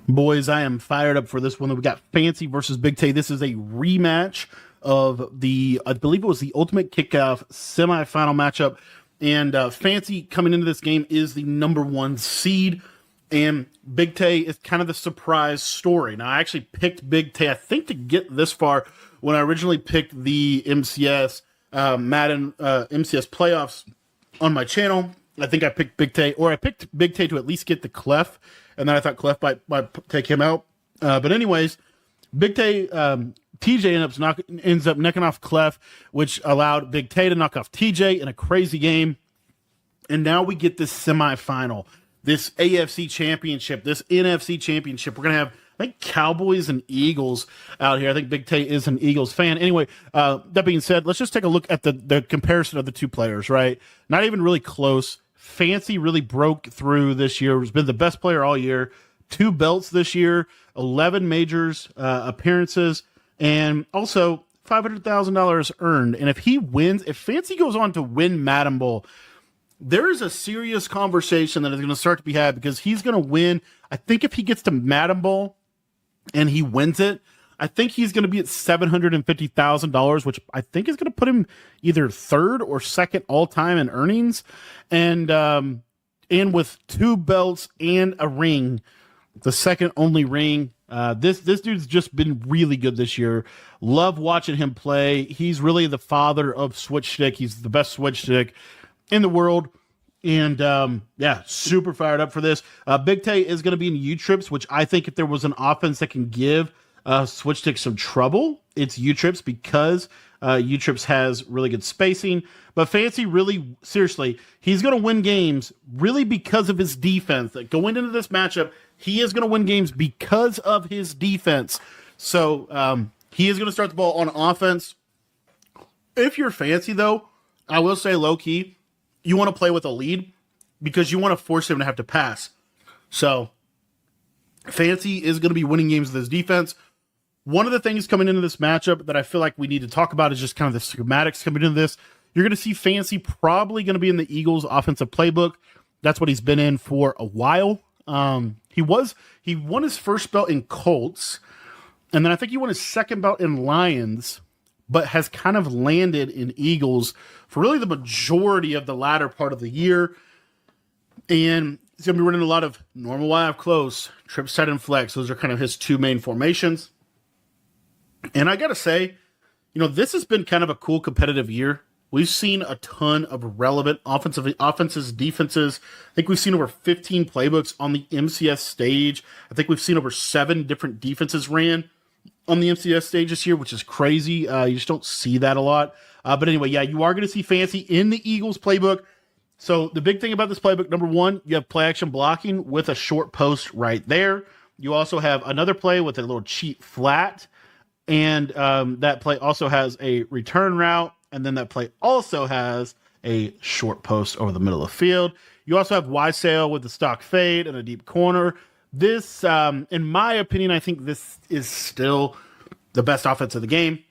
Boys, I am fired up for this one. We got Fancy versus Big Tay. This is a rematch of the, I believe it was the Ultimate Kickoff semifinal matchup. And Fancy coming into this game is the number 1 seed. And Big Tay is kind of the surprise story. Now, I actually picked Big Tay, I think, to get this far when I originally picked the MCS Madden MCS playoffs on my channel. I think I picked Big Tay, or I picked Big Tay to at least get the Clef, and then I thought Clef might take him out. But anyways, Big Tay, TJ ends up necking off Clef, which allowed Big Tay to knock off TJ in a crazy game. And now we get this semifinal, this AFC championship, this NFC championship. We're going to have, I think, Cowboys and Eagles out here. I think Big Tay is an Eagles fan. Anyway, that being said, let's just take a look at the comparison of the two players, right? Not even really close. Fancy really broke through this year. Has been the best player all year. 2 belts this year, 11 majors appearances, and also $500,000 earned. And if he wins, if Fancy goes on to win Madden Bowl, there is a serious conversation that is going to start to be had, because he's going to win. I think if he gets to Madden Bowl and he wins it, I think he's going to be at $750,000, which I think is going to put him either 3rd or 2nd all time in earnings. And with 2 belts and a ring, the 2nd only ring. This dude's just been really good this year. Love watching him play. He's really the father of switch stick. He's the best switch stick in the world. And yeah, super fired up for this. Big Tay is going to be in U-Trips, which I think if there was an offense that can give switch stick some trouble, it's U-Trips, because U-Trips has really good spacing. But Fancy, really, seriously, he's going to win games really because of his defense. Like, going into this matchup, he is going to win games because of his defense. So he is going to start the ball on offense. If you're Fancy, though, I will say low-key, you want to play with a lead because you want to force him to have to pass. So Fancy is going to be winning games with his defense. One of the things coming into this matchup that I feel like we need to talk about is just kind of the schematics coming into this. You're going to see Fancy probably going to be in the Eagles offensive playbook. That's what he's been in for a while. He won his first belt in Colts, and then I think he won his 2nd belt in Lions, but has kind of landed in Eagles for really the majority of the latter part of the year. And he's going to be running a lot of normal wide close, trips tight and flex. Those are kind of his 2 main formations. And I got to say, this has been kind of a cool competitive year. We've seen a ton of relevant offenses, defenses. I think we've seen over 15 playbooks on the MCS stage. I think we've seen over 7 different defenses ran on the MCS stage this year, which is crazy. You just don't see that a lot. But anyway, yeah, you are going to see Fancy in the Eagles playbook. So the big thing about this playbook, number 1, you have play action blocking with a short post right there. You also have another play with a little cheat flat. And that play also has a return route. And then that play also has a short post over the middle of the field. You also have Y sail with the stock fade and a deep corner. This, in my opinion, I think this is still the best offense of the game.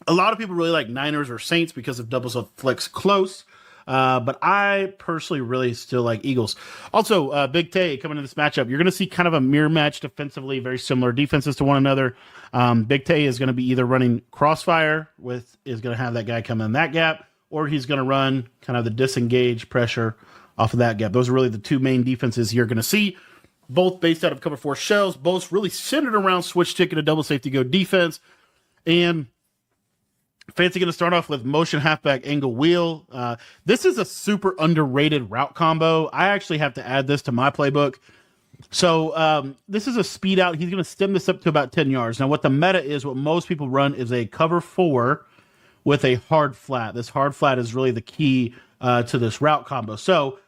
A lot of people really like Niners or Saints because of doubles of flex close. But I personally really still like Eagles. Also, Big Tay coming into this matchup, you're going to see kind of a mirror match defensively, very similar defenses to one another. Big Tay is going to be either running crossfire is going to have that guy come in that gap, or he's going to run kind of the disengage pressure off of that gap. Those are really the 2 main defenses you're going to see, both based out of cover 4 shells, both really centered around switch stick and a double safety go defense. And Fancy going to start off with motion halfback angle wheel. This is a super underrated route combo. I actually have to add this to my playbook. So this is a speed out. He's going to stem this up to about 10 yards. Now, what the meta is, what most people run is a cover 4 with a hard flat. This hard flat is really the key to this route combo. So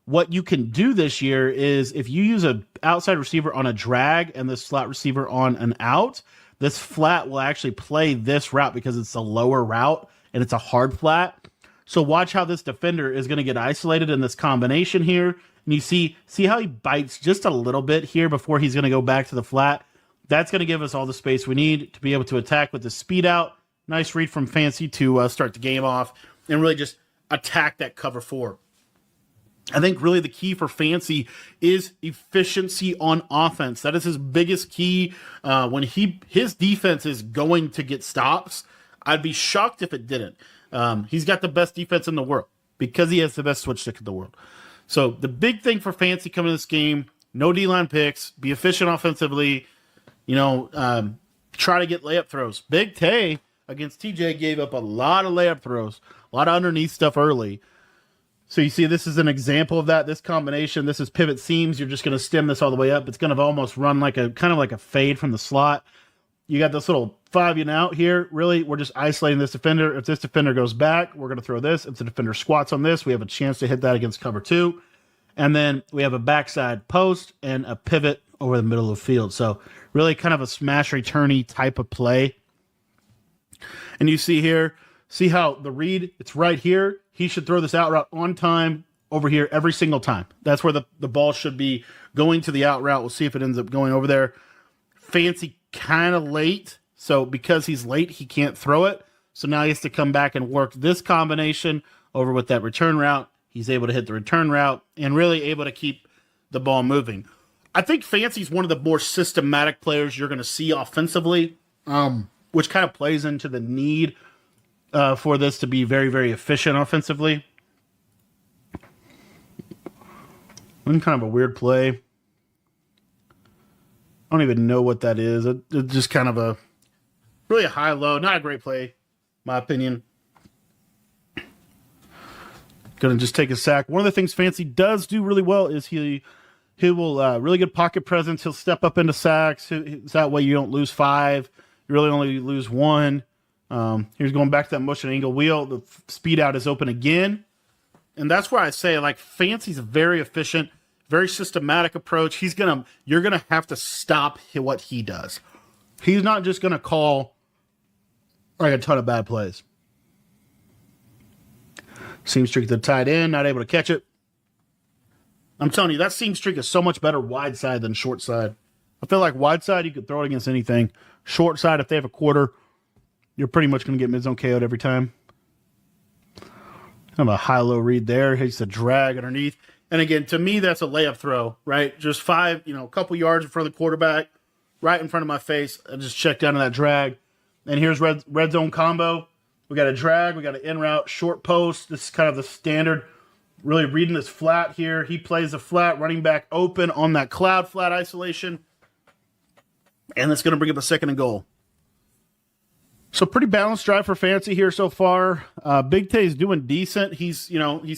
what you can do this year is if you use an outside receiver on a drag and the slot receiver on an out, this flat will actually play this route because it's a lower route and it's a hard flat. So watch how this defender is going to get isolated in this combination here. And you see how he bites just a little bit here before he's going to go back to the flat. That's going to give us all the space we need to be able to attack with the speed out. Nice read from Fancy to start the game off and really just attack that cover 4. I think really the key for Fancy is efficiency on offense. That is his biggest key. When his defense is going to get stops, I'd be shocked if it didn't. He's got the best defense in the world because he has the best switch stick in the world. So the big thing for Fancy coming to this game, no D-line picks, be efficient offensively, try to get layup throws. Big Tay against TJ gave up a lot of layup throws, a lot of underneath stuff early. So you see this is an example of that. This combination, this is pivot seams. You're just going to stem this all the way up. It's going to almost run like a kind of like a fade from the slot. You got this little 5 in out here. Really, we're just isolating this defender. If this defender goes back, we're going to throw this. If the defender squats on this, we have a chance to hit that against cover 2. And then we have a backside post and a pivot over the middle of the field. So really kind of a smash returney type of play. And you see here, see how the read, it's right here. He should throw this out route on time over here every single time. That's where the ball should be going to the out route. We'll see if it ends up going over there. Fancy kind of late. So because he's late, he can't throw it. So now he has to come back and work this combination over with that return route. He's able to hit the return route and really able to keep the ball moving. I think Fancy's one of the more systematic players you're going to see offensively, which kind of plays into the need for this to be very, very efficient offensively. Kind of a weird play. I don't even know what that is. It's just kind of really a high-low, not a great play, in my opinion. Going to just take a sack. One of the things Fancy does do really well is he will really good pocket presence. He'll step up into sacks. That way you don't lose 5. You really only lose 1. Here's going back to that motion angle wheel. The speed out is open again. And that's where I say, like, Fancy's a very efficient, very systematic approach. You're going to have to stop what he does. He's not just going to call like a ton of bad plays. Seam streak to the tight end, not able to catch it. I'm telling you, that seam streak is so much better wide side than short side. I feel like wide side, you could throw it against anything. Short side, if they have a quarter, you're pretty much going to get mid-zone KO'd every time. Kind of a high-low read there. He's a drag underneath. And again, to me, that's a layup throw, right? Just 5, a couple yards in front of the quarterback, right in front of my face. I just checked down to that drag. And here's red zone combo. We got a drag. We got an in route, short post. This is kind of the standard. Really reading this flat here. He plays the flat, running back open on that cloud flat isolation. And that's going to bring up a 2nd and goal. So pretty balanced drive for Fancy here so far. Big Tay's doing decent. He's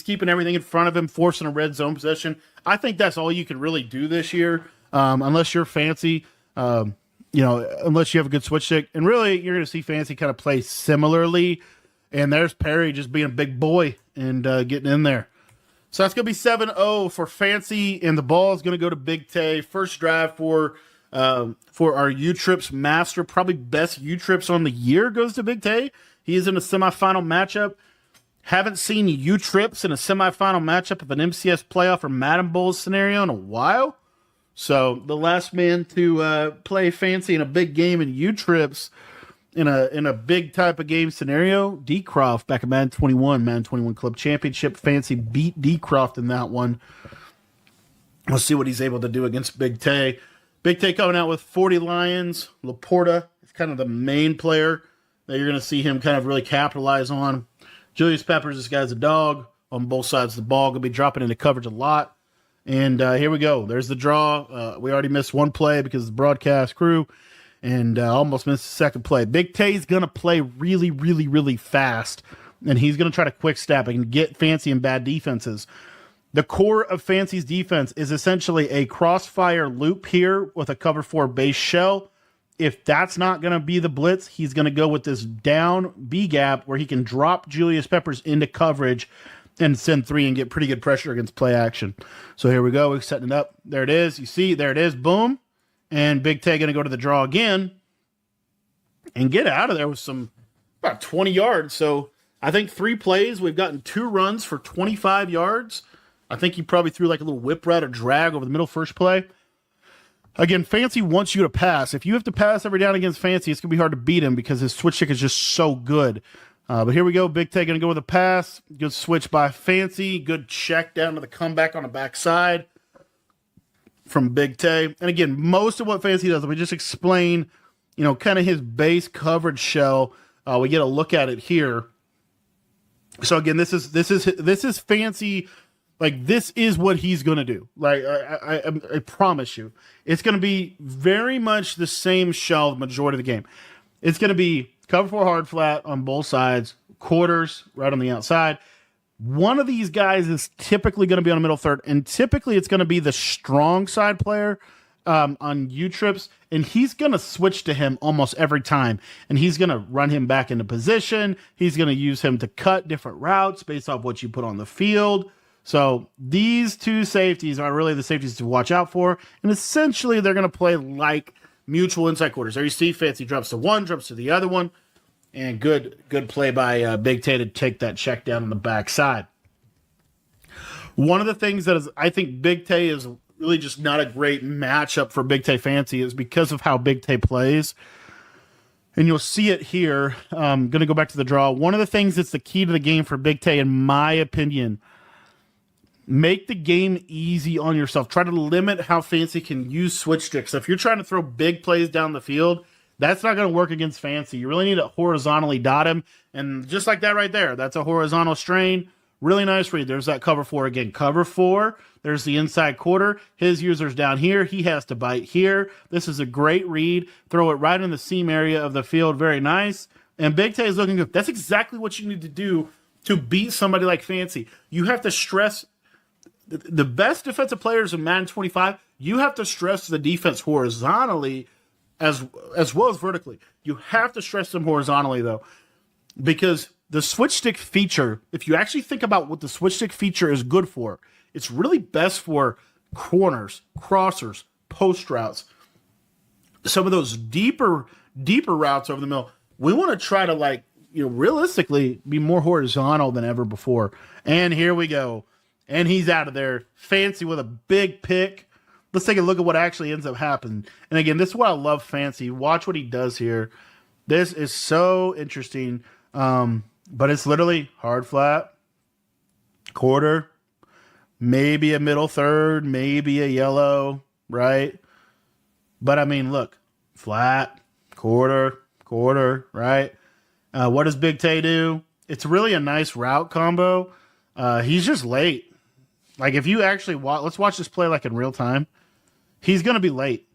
keeping everything in front of him, forcing a red zone possession. I think that's all you can really do this year, unless you're Fancy. Unless you have a good switch stick. And really, you're going to see Fancy kind of play similarly. And there's Perry just being a big boy and getting in there. So that's going to be 7-0 for Fancy, and the ball is going to go to Big Tay. First drive for our U-Trips master, probably best U-Trips on the year, goes to Big Tay. He is in a semifinal matchup. Haven't seen U-Trips in a semifinal matchup of an MCS playoff or Madden Bowl scenario in a while. So the last man to play Fancy in a big game in U-Trips in a big type of game scenario, D-Croft back in Madden 21 Club Championship. Fancy beat D-Croft in that one. We'll see what he's able to do against Big Tay. Big Tay coming out with 40 Lions. Laporta is kind of the main player that you're going to see him kind of really capitalize on. Julius Peppers, this guy's a dog on both sides of the ball. Going to be dropping into coverage a lot. And here we go. There's the draw. We already missed one play because of the broadcast crew. And almost missed the second play. Big Tay's going to play really, really, really fast. And he's going to try to quick step and get Fancy in bad defenses. The core of Fancy's defense is essentially a crossfire loop here with a cover 4 base shell. If that's not going to be the blitz, he's going to go with this down B gap where he can drop Julius Peppers into coverage and send 3 and get pretty good pressure against play action. So here we go. We're setting it up. There it is. You see, there it is. Boom. And Big Tay going to go to the draw again and get out of there with about 20 yards. So I think 3 plays. We've gotten 2 runs for 25 yards. I think he probably threw like a little whip rat or drag over the middle first play. Again, Fancy wants you to pass. If you have to pass every down against Fancy, it's going to be hard to beat him because his switch stick is just so good. But here we go. Big Tay going to go with a pass. Good switch by Fancy. Good check down to the comeback on the backside from Big Tay. And again, most of what Fancy does, we just explain, kind of his base coverage shell. We get a look at it here. So again, this is Fancy. Like, this is what he's going to do. Like, I promise you, it's going to be very much the same shell the majority of the game. It's going to be cover 4 hard flat on both sides, quarters right on the outside. One of these guys is typically going to be on the middle third, and typically it's going to be the strong side player on U-trips, and he's going to switch to him almost every time, and he's going to run him back into position. He's going to use him to cut different routes based off what you put on the field. So these two safeties are really the safeties to watch out for, and essentially they're going to play like mutual inside quarters. There you see Fancy drops to one, drops to the other one, and good play by Big Tay to take that check down on the backside. One of the things that is, I think Big Tay is really just not a great matchup for Big Tay Fancy is because of how Big Tay plays. And you'll see it here. I'm going to go back to the draw. One of the things that's the key to the game for Big Tay, in my opinion, make the game easy on yourself. Try to limit how Fancy can use switch sticks. So if you're trying to throw big plays down the field, that's not going to work against Fancy. You really need to horizontally dot him. And just like that right there, that's a horizontal strain. Really nice read. There's that cover 4 again. Cover 4. There's the inside quarter. His user's down here. He has to bite here. This is a great read. Throw it right in the seam area of the field. Very nice. And Big Tay is looking good. That's exactly what you need to do to beat somebody like Fancy. You have to stress the best defensive players in Madden 25. You have to stress the defense horizontally as well as vertically. You have to stress them horizontally, though, because the switch stick feature, if you actually think about what the switch stick feature is good for, it's really best for corners, crossers, post routes, some of those deeper routes over the middle. We want to try to, realistically be more horizontal than ever before. And here we go. And he's out of there. Fancy with a big pick. Let's take a look at what actually ends up happening. And again, this is what I love Fancy. Watch what he does here. This is so interesting. But it's literally hard flat, quarter, maybe a middle third, maybe a yellow, right? But I mean, look, flat, quarter, right? What does Big Tay do? It's really a nice route combo. He's just late. Like, if you actually let's watch this play like in real time. He's going to be late.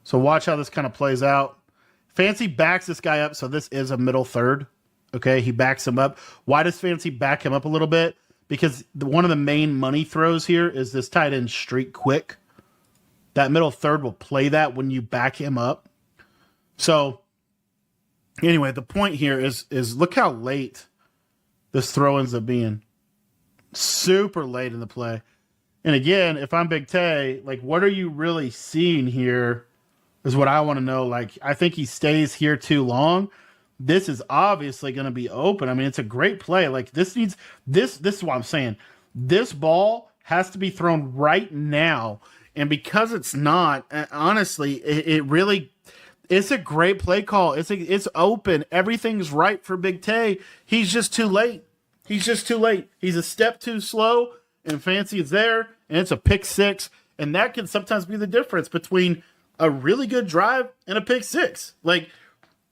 So watch how this kind of plays out. Fancy backs this guy up, so this is a middle third. Okay, he backs him up. Why does Fancy back him up a little bit? Because one of the main money throws here is this tight end streak quick. That middle third will play that when you back him up. So, anyway, the point here is look how late this throw ends up being. Super late in the play. And again, if I'm Big Tay, what are you really seeing here is what I want to know. I think he stays here too long. This is obviously going to be open. I mean, it's a great play. This is what I'm saying. This ball has to be thrown right now. And because it's not, honestly, it's a great play call. It's open. Everything's right for Big Tay. He's just too late. He's a step too slow, and Fancy is there, and it's a pick 6. And that can sometimes be the difference between a really good drive and a pick 6.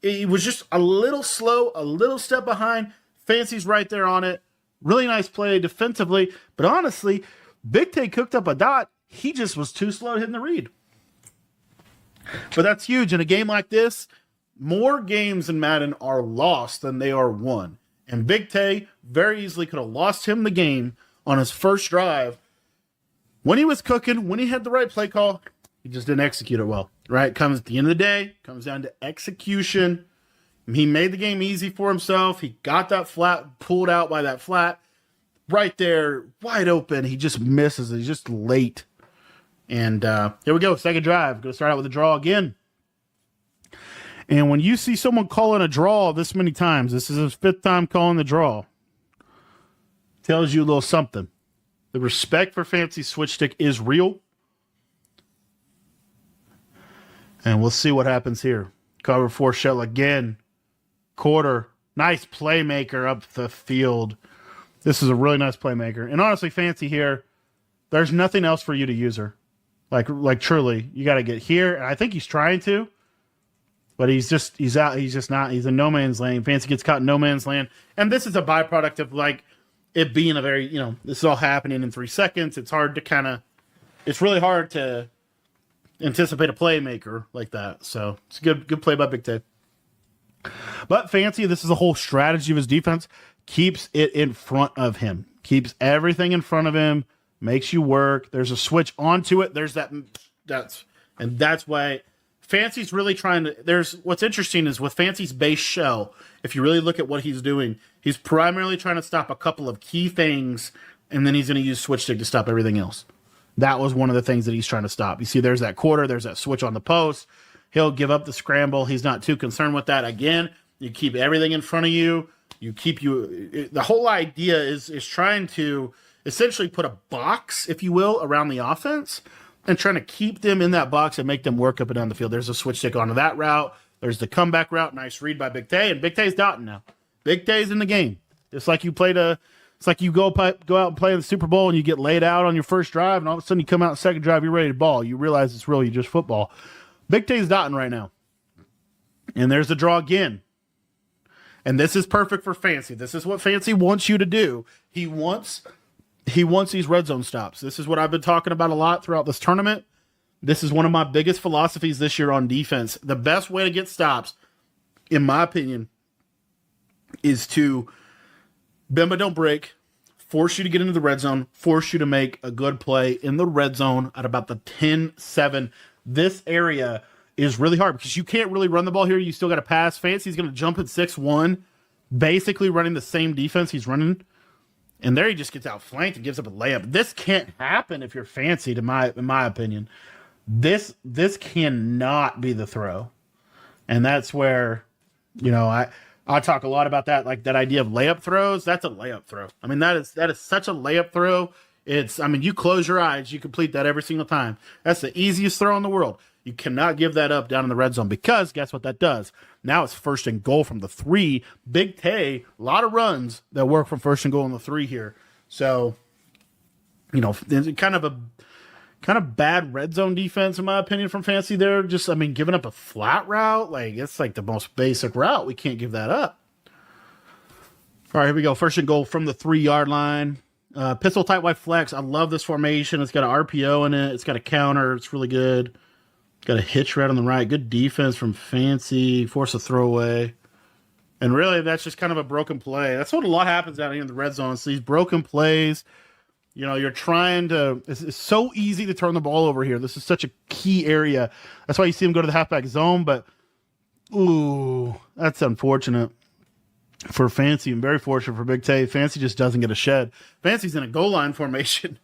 It was just a little slow, a little step behind. Fancy's right there on it. Really nice play defensively. But honestly, Big Tay cooked up a dot. He just was too slow hitting the read. But that's huge. In a game like this, more games in Madden are lost than they are won. And Big Tay very easily could have lost him the game on his first drive. When he was cooking, when he had the right play call, he just didn't execute it well. Right? Comes at the end of the day, comes down to execution. He made the game easy for himself. He got that flat, pulled out by that flat. Right there, wide open. He just misses. He's just late. And here we go, second drive. Going to start out with a draw again. And when you see someone calling a draw this many times, this is his 5th time calling the draw, tells you a little something. The respect for Fancy switch stick is real. And we'll see what happens here. Cover 4 shell again. Quarter. Nice playmaker up the field. This is a really nice playmaker. And honestly, Fancy here, there's nothing else for you to use her. Like truly, you got to get here. And I think he's trying to, but he's out. He's just not. He's in no man's land. Fancy gets caught in no man's land. And this is a byproduct of like it being a very, this is all happening in 3 seconds. It's hard to it's really hard to anticipate a playmaker like that. So it's a good play by Big Tay. But Fancy, this is the whole strategy of his defense. Keeps it in front of him. Keeps everything in front of him. Makes you work. There's a switch onto it. There's that's why Fancy's really trying to. What's interesting is with Fancy's base shell, if you really look at what he's doing, he's primarily trying to stop a couple of key things, and then he's going to use switch stick to stop everything else. That was one of the things that he's trying to stop. You see, there's that quarter. There's that switch on the post. He'll give up the scramble. He's not too concerned with that. Again, you keep everything in front of you. The whole idea is trying to essentially put a box, if you will, around the offense and trying to keep them in that box and make them work up and down the field. There's a switch stick onto that route. There's the comeback route. Nice read by Big Tay. And Big Tay's dotting now. Big Tay's in the game. It's like you go out and play in the Super Bowl and you get laid out on your first drive and all of a sudden you come out in the second drive, you're ready to ball. You realize it's really just football. Big Tay's dotting right now. And there's the draw again. And this is perfect for Fancy. This is what Fancy wants you to do. He wants these red zone stops. This is what I've been talking about a lot throughout this tournament. This is one of my biggest philosophies this year on defense. The best way to get stops, in my opinion, is to bend but don't break, force you to get into the red zone, force you to make a good play in the red zone at about the 10-7. This area is really hard because you can't really run the ball here. You still got to pass. Fancy's going to jump at 6-1, basically running the same defense he's running. And there he just gets outflanked and gives up a layup. This can't happen if you're Fancy, in my opinion. This cannot be the throw. And that's where, I talk a lot about that, like that idea of layup throws. That's a layup throw. I mean, that is such a layup throw. You close your eyes, you complete that every single time. That's the easiest throw in the world. You cannot give that up down in the red zone because guess what that does? Now it's 1st and goal from the 3. Big Tay, a lot of runs that work from 1st and goal on the 3 here. So, kind of bad red zone defense, in my opinion, from Fancy there. Just, giving up a flat route, it's like the most basic route. We can't give that up. All right, here we go. 1st and goal from the 3-yard line. Pistol tight wide flex. I love this formation. It's got an RPO in it. It's got a counter. It's really good. Got a hitch right on the right. Good defense from Fancy. Force a throwaway. And really, that's just kind of a broken play. That's what a lot happens out here in the red zone. It's these broken plays. You're trying to... It's so easy to turn the ball over here. This is such a key area. That's why you see him go to the halfback zone. But, ooh, that's unfortunate for Fancy and very fortunate for Big Tay. Fancy just doesn't get a shed. Fancy's in a goal line formation.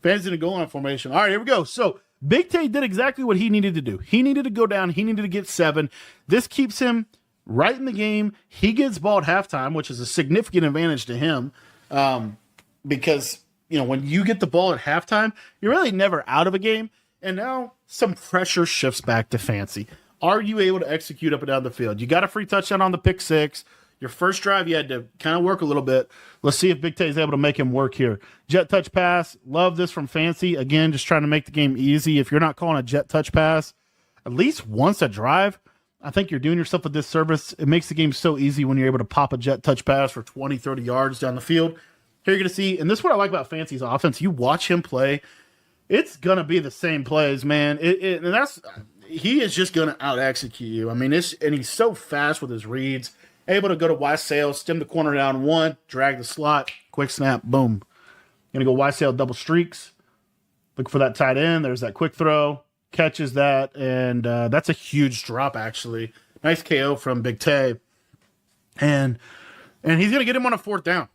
All right, here we go. So, Big Tay did exactly what he needed to do. He needed to go down. He needed to get 7. This keeps him right in the game. He gets ball at halftime, which is a significant advantage to him because, when you get the ball at halftime, you're really never out of a game. And now some pressure shifts back to Fancy. Are you able to execute up and down the field? You got a free touchdown on the pick 6. Your first drive, you had to kind of work a little bit. Let's see if Big Tay is able to make him work here. Jet touch pass. Love this from Fancy. Again, just trying to make the game easy. If you're not calling a jet touch pass at least once a drive, I think you're doing yourself a disservice. It makes the game so easy when you're able to pop a jet touch pass for 20, 30 yards down the field. Here you're going to see, and this is what I like about Fancy's offense. You watch him play, it's going to be the same plays, man. He is just going to out-execute you. And he's so fast with his reads. Able to go to wide sail, stem the corner down 1, drag the slot, quick snap, boom. Going to go wide sail, double streaks. Look for that tight end. There's that quick throw. Catches that, and that's a huge drop, actually. Nice KO from Big Tay. And he's going to get him on a 4th down.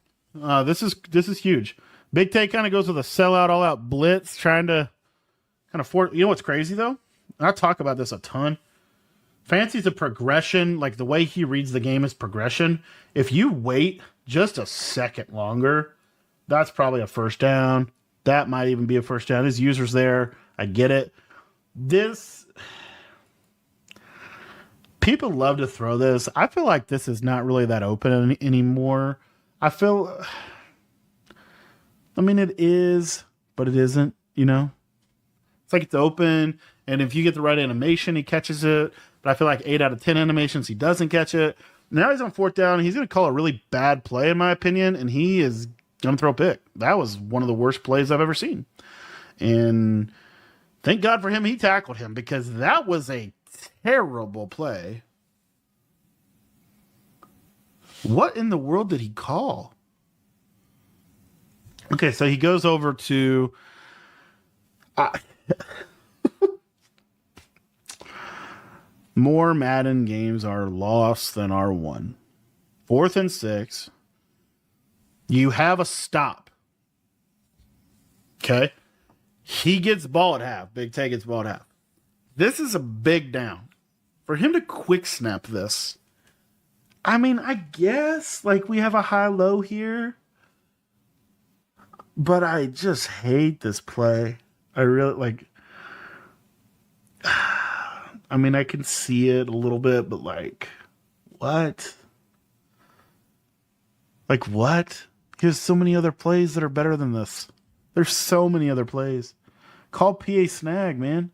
This is huge. Big Tay kind of goes with a sellout, all-out blitz, trying to kind of force. You know what's crazy, though? And I talk about this a ton. Fancy's a progression, like the way he reads the game is progression. If you wait just a second longer, that's probably a 1st down. That might even be a 1st down. His user's there. I get it. People love to throw this. I feel like this is not really that open anymore. I feel, I mean, it is, but it isn't, you know? It's like it's open, and if you get the right animation, he catches it. But I feel like 8 out of 10 animations, he doesn't catch it. Now he's on 4th down. He's going to call a really bad play, in my opinion, and he is going to throw a pick. That was one of the worst plays I've ever seen. And thank God for him, he tackled him, because that was a terrible play. What in the world did he call? Okay, so he goes over to... More Madden games are lost than are won. 4th and 6. You have a stop. Okay? He gets ball at half. Big Tay gets ball at half. This is a big down. For him to quick snap this, I mean, I guess, like, we have a high-low here. But I just hate this play. I really, like... I mean, I can see it a little bit, but like, what? Like, what? There's so many other plays that are better than this. There's so many other plays. Call PA snag, man.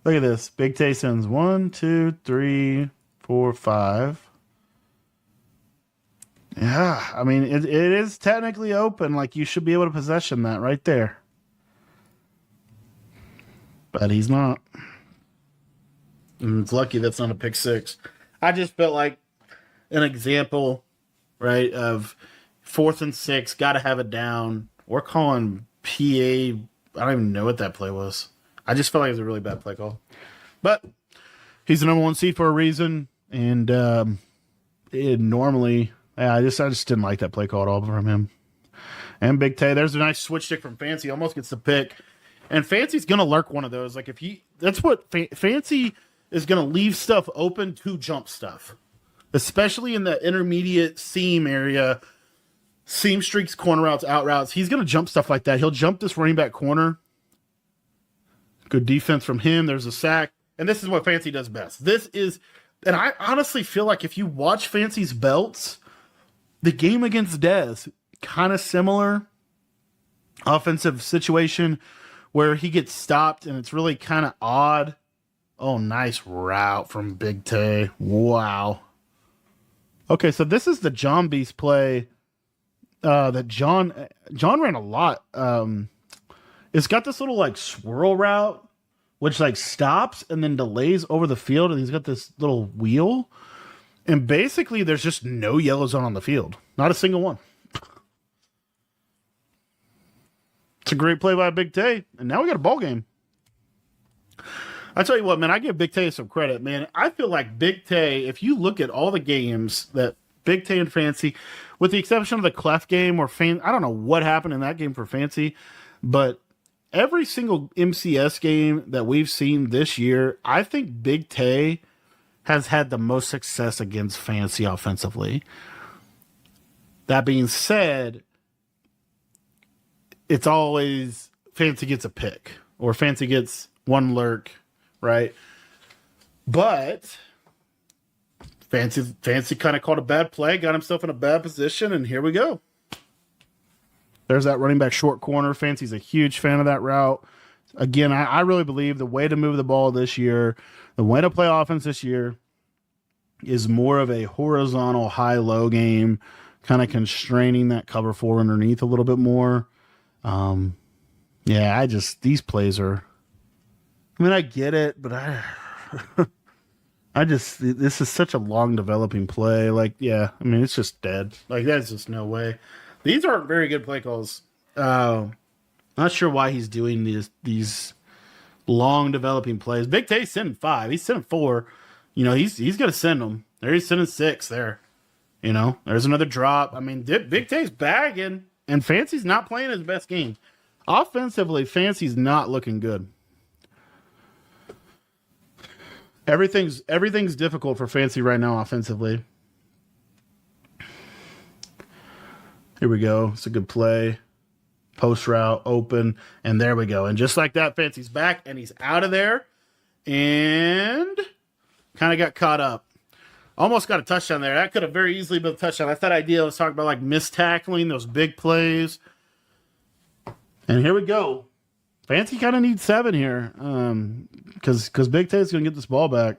Look at this. Big Tay sends 1, 2, 3, 4, 5. Yeah, I mean, it is technically open. Like, you should be able to possession that right there. But he's not. And it's lucky that's not a pick 6. I just felt like an example, right, of 4th and 6, got to have it down. We're calling PA. I don't even know what that play was. I just felt like it was a really bad play call. But he's the number 1 seed for a reason. And normally, I just didn't like that play call at all from him. And Big Tay, there's a nice switch stick from Fancy. Almost gets the pick. And Fancy's going to lurk one of those. Like, if he, that's what Fancy is going to leave stuff open to jump stuff, especially in the intermediate seam area, seam streaks, corner routes, out routes. He's going to jump stuff like that. He'll jump this running back corner. Good defense from him. There's a sack. And this is what Fancy does best. This is, and I honestly feel like if you watch Fancy's belts, the game against Dez, kind of similar offensive situation where he gets stopped and it's really kind of odd. Oh, nice route from Big Tay. Wow. Okay, so this is the John Beast play that John ran a lot. It's got this little like swirl route, which like stops and then delays over the field, and he's got this little wheel. And basically, there's just no yellow zone on the field. Not a single one. It's a great play by Big Tay, and now we got a ball game. I tell you what, man, I give Big Tay some credit, man. I feel like Big Tay, if you look at all the games that Big Tay and Fancy, with the exception of the Clef game or I don't know what happened in that game for Fancy, but every single MCS game that we've seen this year, I think Big Tay has had the most success against Fancy offensively. That being said, it's always Fancy gets a pick or Fancy gets one lurk, right? But Fancy kind of called a bad play, got himself in a bad position, and here we go. There's that running back short corner. Fancy's a huge fan of that route. Again, I really believe the way to move the ball this year, the way to play offense this year, is more of a horizontal high-low game, kind of constraining that cover 4 underneath a little bit more. Yeah, these plays are, I mean, I get it, but this is such a long developing play. Like, yeah, I mean, it's just dead. Like, that's just no way. These aren't very good play calls. Not sure why he's doing these long developing plays. Big Tay's sending 5. He's sending 4. You know, he's going to send them. There he's sending 6 there. You know, there's another drop. I mean, Big Tay's bagging, and Fancy's not playing his best game. Offensively, Fancy's not looking good. Everything's difficult for Fancy right now offensively. Here we go. It's a good play. Post route, open, and there we go. And just like that, Fancy's back, and he's out of there. And Kind of got caught up. Almost got a touchdown there. That could have very easily been a touchdown. That's that idea I was talking about, like missed tackling, those big plays. And here we go. Fancy kind of needs 7 here, because Big Tay's going to get this ball back.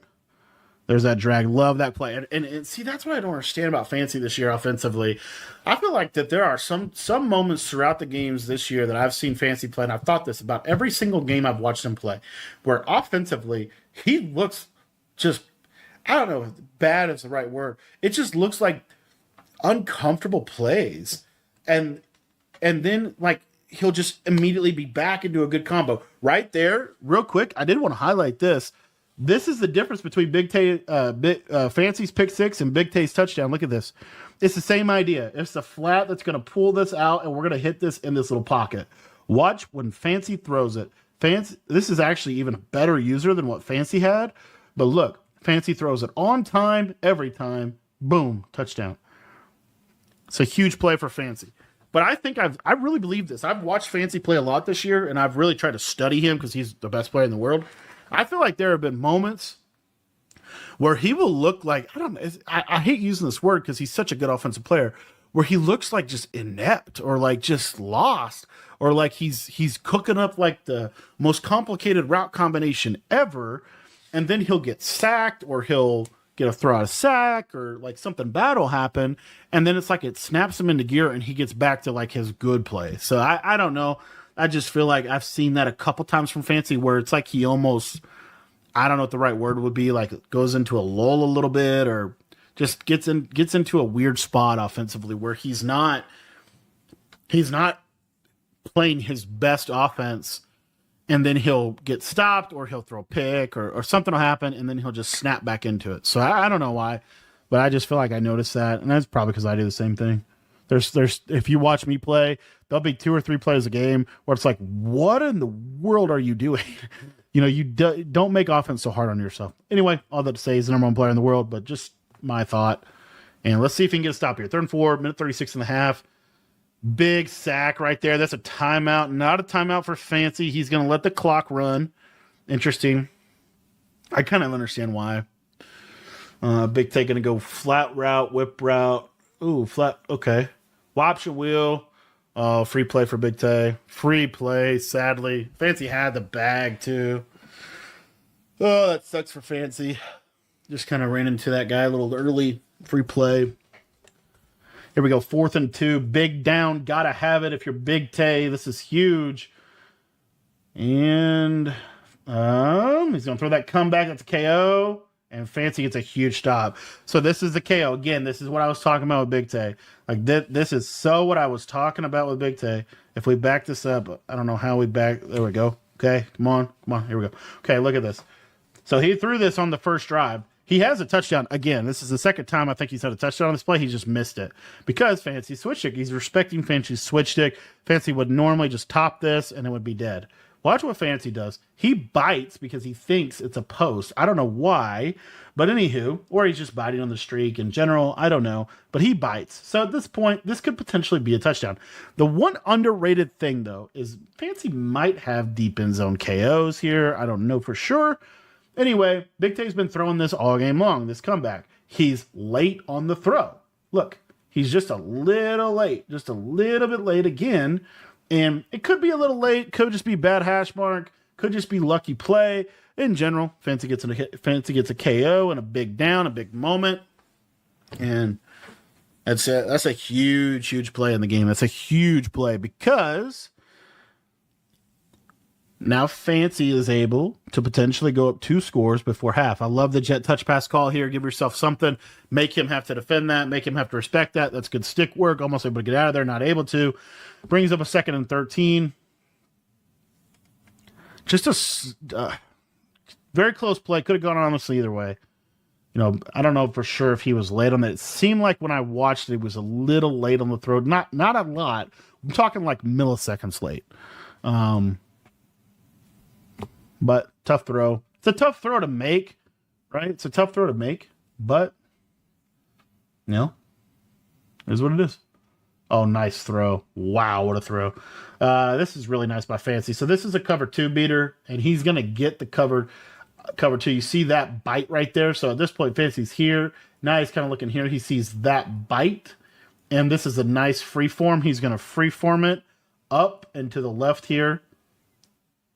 There's that drag. Love that play. And see, that's what I don't understand about Fancy this year offensively. I feel like that there are some moments throughout the games this year that I've seen Fancy play, and I've thought this about every single game I've watched him play, where offensively he looks just, I don't know if bad is the right word. It just looks like uncomfortable plays. And then, like, he'll just immediately be back into a good combo. Right there, real quick, I did want to highlight this. This is the difference between Fancy's pick 6 and Big Tay's touchdown. Look at this. It's the same idea. It's the flat that's going to pull this out, and we're going to hit this in this little pocket. Watch when Fancy throws it. This is actually even a better user than what Fancy had. But look, Fancy throws it on time, every time. Boom, touchdown. It's a huge play for Fancy. But I think I really believe this. I've watched Fancy play a lot this year, and I've really tried to study him because he's the best player in the world. I feel like there have been moments where he will look like, I don't know, I hate using this word because he's such a good offensive player, where he looks like just inept or like just lost or like he's cooking up like the most complicated route combination ever, and then he'll get sacked or he'll get a throw out of sack or like something bad will happen, and then it's like it snaps him into gear and he gets back to like his good play. So I don't know. I just feel like I've seen that a couple times from Fancy where it's like he almost, I don't know what the right word would be, like goes into a lull a little bit or just gets into a weird spot offensively where he's not playing his best offense, and then he'll get stopped or he'll throw a pick or something will happen and then he'll just snap back into it. So I don't know why, but I just feel like I noticed that, and that's probably because I do the same thing. There's if you watch me play, there'll be 2 or 3 plays a game where it's like, what in the world are you doing? You don't make offense so hard on yourself. Anyway, all that to say, he's the number 1 player in the world, but just my thought. And let's see if he can get a stop here. 3rd and 4, minute 36 and a half. Big sack right there. That's a timeout. Not a timeout for Fancy. He's going to let the clock run. Interesting. I kind of understand why. Big Tay going to go flat route, whip route. Ooh, flat. Okay. Option wheel. Free play for Big Tay. Free play, sadly. Fancy had the bag, too. Oh, that sucks for Fancy. Just kind of ran into that guy a little early. Free play. Here we go. 4th and 2. Big down. Gotta have it if you're Big Tay. This is huge. And he's going to throw that comeback. That's a KO. And Fancy gets a huge stop. So this is the KO. Again, this is what I was talking about with Big Tay. Like this is so what I was talking about with Big Tay. If we back this up, I don't know how we back. There we go. Okay, come on. Here we go. Okay, look at this. So he threw this on the first drive. He has a touchdown. Again, this is the second time I think he's had a touchdown on this play. He just missed it because Fancy switch stick. He's respecting Fancy's switch stick. Fancy would normally just top this and it would be dead. Watch what Fancy does. He bites because he thinks it's a post. I don't know why, but anywho, or he's just biting on the streak in general. I don't know, but he bites. So at this point, this could potentially be a touchdown. The one underrated thing, though, is Fancy might have deep end zone KOs here. I don't know for sure. Anyway, Big Tay's been throwing this all game long, this comeback. He's late on the throw. Look, he's just a little late, just a little bit late again. And it could be a little late, could just be bad hash mark, could just be lucky play. In general, Fancy gets a KO and a big down, a big moment. And that's a huge, huge play in the game. That's a huge play because now Fancy is able to potentially go up 2 scores before half. I love the jet touch pass call here. Give yourself something. Make him have to defend that. Make him have to respect that. That's good stick work. Almost able to get out of there. Not able to. Brings up a 2nd and 13. Just a very close play. Could have gone honestly either way. I don't know for sure if he was late on that. It seemed like when I watched it, he was a little late on the throw. Not a lot. I'm talking like milliseconds late. But tough throw. It's a tough throw to make, right? It's a tough throw to make, but is what it is. Oh, nice throw. Wow, what a throw. This is really nice by Fancy. So this is a cover 2 beater, and he's going to get the cover. cover two. You see that bite right there. So at this point, Fancy's here. Now he's kind of looking here. He sees that bite. And this is a nice free form. He's going to free form it up and to the left here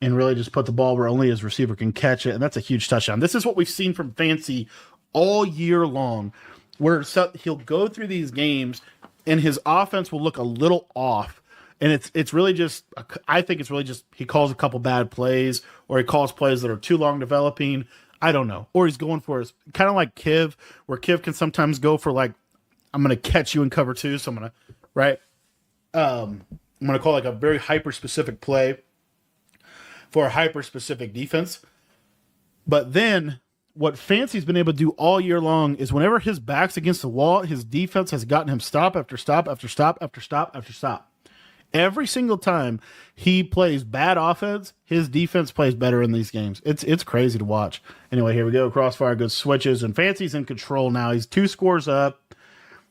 and really just put the ball where only his receiver can catch it. And that's a huge touchdown. This is what we've seen from Fancy all year long, where he'll go through these games and his offense will look a little off. And it's really just, I think it's really just he calls a couple bad plays, or he calls plays that are too long developing. I don't know. Or he's going for his, kind of like Kiv, where Kiv can sometimes go for like, I'm going to catch you in cover two. So I'm going to, right? I'm going to call like a very hyper-specific play for a hyper-specific defense. But then what Fancy's been able to do all year long is whenever his back's against the wall, his defense has gotten him stop after stop after stop after stop after stop. Every single time he plays bad offense, his defense plays better in these games. It's crazy to watch. Anyway, here we go. Crossfire, good switches, and Fancy's in control now. He's 2 scores up.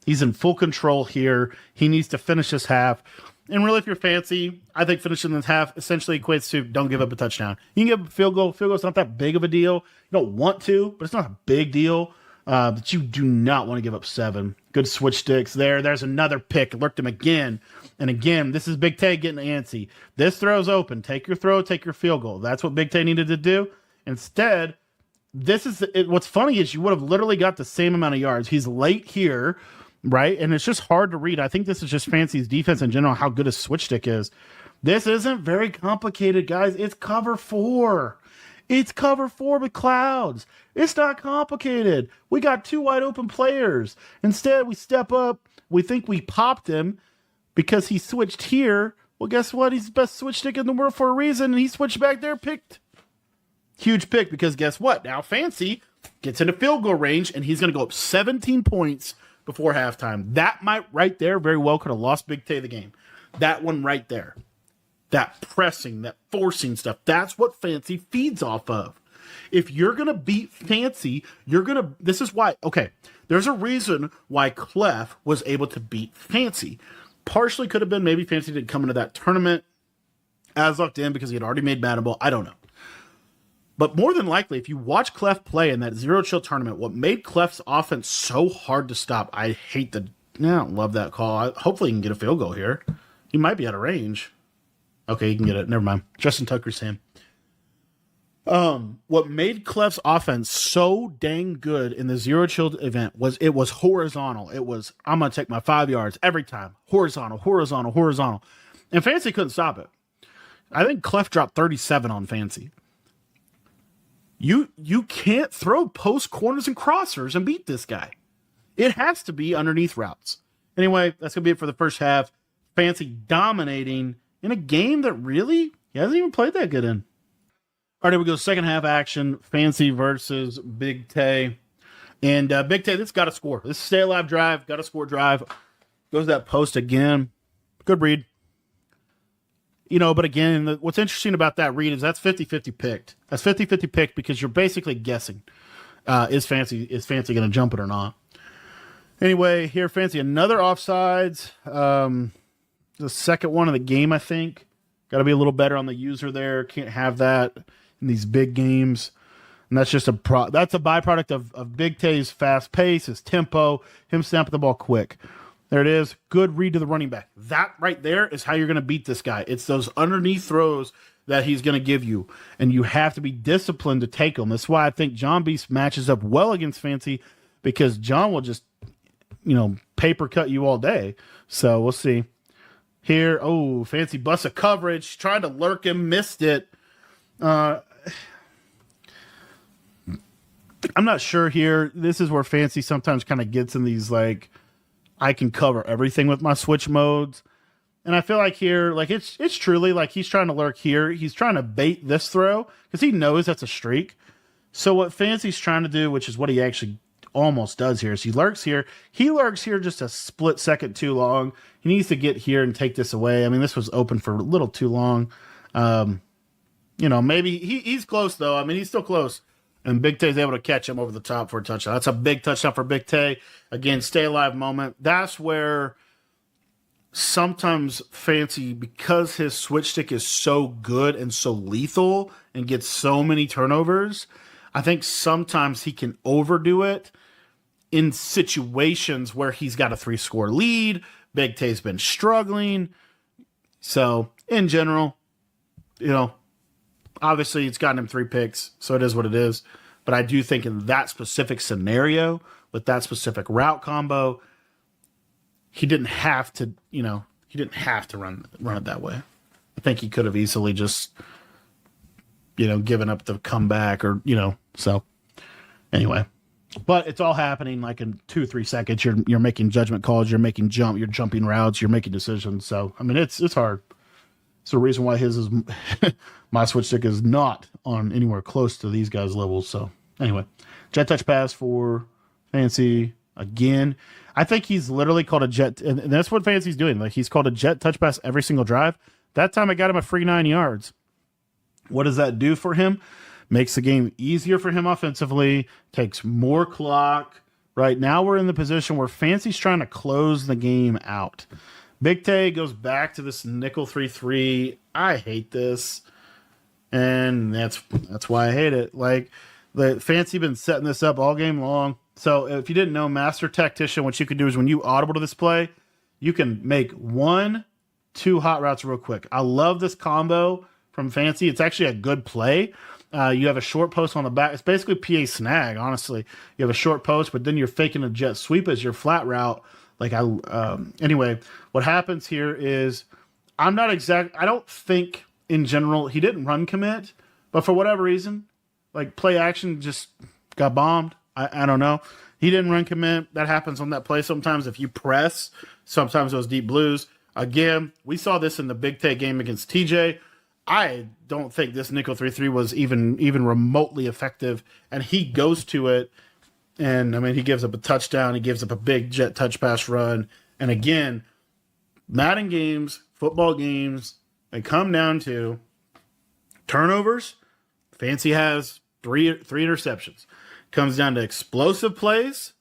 He's in full control here. He needs to finish this half. And really, if you're Fancy, I think finishing this half essentially equates to don't give up a touchdown. You can give a field goal. Field goal's not that big of a deal. You don't want to, but it's not a big deal. But you do not want to give up 7. Good switch sticks there. There's another pick. Lurked him again. And again, this is Big Tay getting antsy. This throw's open. Take your throw, take your field goal. That's what Big Tay needed to do. Instead, this is what's funny is you would have literally got the same amount of yards. He's late here, right? And it's just hard to read. I think this is just Fancy's defense in general, how good his switch stick is. This isn't very complicated, guys. It's cover 4. It's cover 4 with clouds. It's not complicated. We got 2 wide open players. Instead, we step up. We think we popped him because he switched here. Well, guess what? He's the best switch stick in the world for a reason, and he switched back there, picked. Huge pick, because guess what? Now Fancy gets into field goal range, and he's going to go up 17 points before halftime. That might right there very well could have lost Big Tay the game. That one right there. That pressing, that forcing stuff, that's what Fancy feeds off of. If you're going to beat Fancy, this is why, okay, there's a reason why Clef was able to beat Fancy. Partially could have been maybe Fancy didn't come into that tournament as locked in because he had already made Madden Ball. I don't know. But more than likely, if you watch Clef play in that Zero Chill tournament, what made Clef's offense so hard to stop, I don't love that call. Hopefully he can get a field goal here. He might be out of range. Okay, you can get it. Never mind. Justin Tucker's him. What made Clef's offense so dang good in the Zero Chill event was it was horizontal. It was, I'm going to take my 5 yards every time. Horizontal, horizontal, horizontal. And Fancy couldn't stop it. I think Clef dropped 37 on Fancy. You can't throw post corners and crossers and beat this guy. It has to be underneath routes. Anyway, that's going to be it for the first half. Fancy dominating in a game that really he hasn't even played that good in. All right, here we go. Second half action. Fancy versus Big Tay. And Big Tay, this got to score. This is stay alive drive. Got to score drive. Goes that post again. Good read. But again, what's interesting about that read is that's 50-50 picked. That's 50-50 picked because you're basically guessing. Is Fancy going to jump it or not? Anyway, here, Fancy, another offsides. The second one of the game, I think. Got to be a little better on the user there. Can't have that in these big games. And that's just that's a byproduct of Big Tay's fast pace, his tempo, him snapping the ball quick. There it is. Good read to the running back. That right there is how you're going to beat this guy. It's those underneath throws that he's going to give you. And you have to be disciplined to take them. That's why I think John Beast matches up well against Fancy, because John will just, paper cut you all day. So we'll see. Here, Fancy busts a coverage, tried to lurk him, missed it. I'm not sure here. This is where Fancy sometimes kind of gets in these, I can cover everything with my switch modes. And I feel like here, it's truly like he's trying to lurk here. He's trying to bait this throw because he knows that's a streak. So what Fancy's trying to do, which is what he actually almost does here, is he lurks here. He lurks here just a split second too long. He needs to get here and take this away. I mean, this was open for a little too long. Maybe he's close, though. I mean, he's still close. And Big Tay's able to catch him over the top for a touchdown. That's a big touchdown for Big Tay. Again, stay alive moment. That's where sometimes Fancy, because his switch stick is so good and so lethal and gets so many turnovers, I think sometimes he can overdo it in situations where he's got a 3-score lead. Big Tay's been struggling. So, in general, obviously it's gotten him 3 picks, so it is what it is. But I do think in that specific scenario, with that specific route combo, he didn't have to, run it that way. I think he could have easily just, given up the comeback or, so anyway. But it's all happening like in 2-3 seconds. You're making judgment calls. You're jumping routes. You're making decisions. So, I mean, it's hard. It's the reason why my switch stick is not on anywhere close to these guys' levels. So, anyway, jet touch pass for Fancy again. I think he's literally called a jet, and that's what Fancy's doing. Like, he's called a jet touch pass every single drive. That time I got him a free 9 yards. What does that do for him? Makes the game easier for him offensively, takes more clock. Right now we're in the position where Fancy's trying to close the game out. Big Tay goes back to this nickel 3-3. I hate this. And that's why I hate it. Like, the Fancy been setting this up all game long. So if you didn't know, Master Tactician, what you can do is when you audible to this play, you can make 1-2 hot routes real quick. I love this combo from Fancy. It's actually a good play. You have a short post on the back. It's basically PA snag, honestly. You have a short post, but then you're faking a jet sweep as your flat route. Anyway, what happens here is I don't think in general he didn't run commit, but for whatever reason, like play action just got bombed. I don't know. He didn't run commit. That happens on that play sometimes. If you press, sometimes those deep blues. Again, we saw this in the Big Tay game against TJ. I don't think this nickel 3-3 was even remotely effective, and he goes to it, and I mean he gives up a touchdown, he gives up a big jet touch pass run, and again, Madden games, football games, they come down to turnovers. Fancy has three interceptions. Comes down to explosive plays.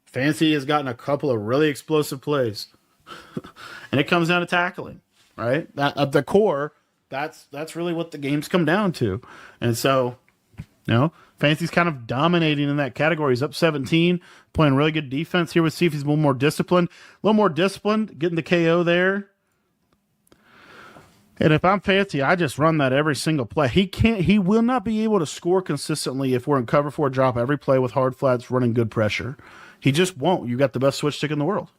Fancy has gotten a couple of really explosive plays, and it comes down to tackling. Right, that at the core. That's really what the games come down to. And so, Fancy's kind of dominating in that category. He's up 17, playing really good defense here. We'll see if he's a little more disciplined. Getting the KO there. And if I'm Fancy, I just run that every single play. He will not be able to score consistently if we're in cover 4 drop every play with hard flats running good pressure. He just won't. You got the best switch stick in the world.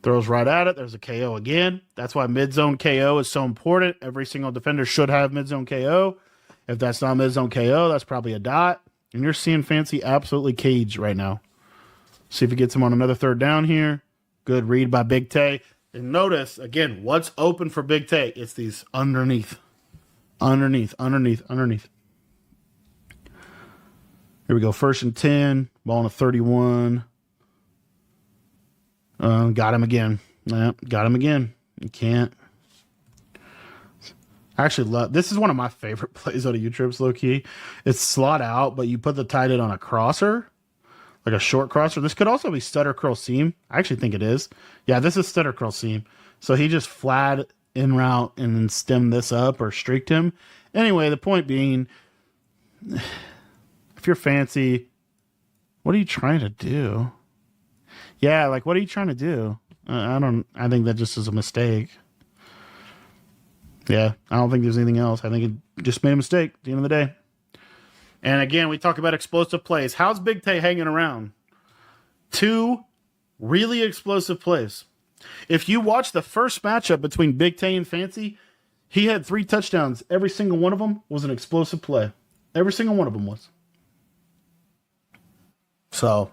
Throws right at it. There's a KO again. That's why mid-zone KO is so important. Every single defender should have mid-zone KO. If that's not mid-zone KO, that's probably a dot. And you're seeing Fancy absolutely caged right now. See if he gets him on another third down here. Good read by Big Tay. And notice, again, what's open for Big Tay? It's these underneath. Here we go. 1st and 10. Ball on a 31. Got him again. Got him again. You can't. I actually love this. Is one of my favorite plays out of U-Trips, low key. It's slot out, but you put the tight end on a crosser, like a short crosser. This could also be stutter curl seam. I actually think it is. Yeah, this is stutter curl seam. So he just flat in route and then stemmed this up or streaked him. Anyway, the point being, if you're Fancy, what are you trying to do? Yeah, like, what are you trying to do? I think that just is a mistake. Yeah, I don't think there's anything else. I think it just made a mistake at the end of the day. And again, we talk about explosive plays. How's Big Tay hanging around? 2 really explosive plays. If you watch the first matchup between Big Tay and Fancy, he had 3 touchdowns. Every single one of them was an explosive play. Every single one of them was. So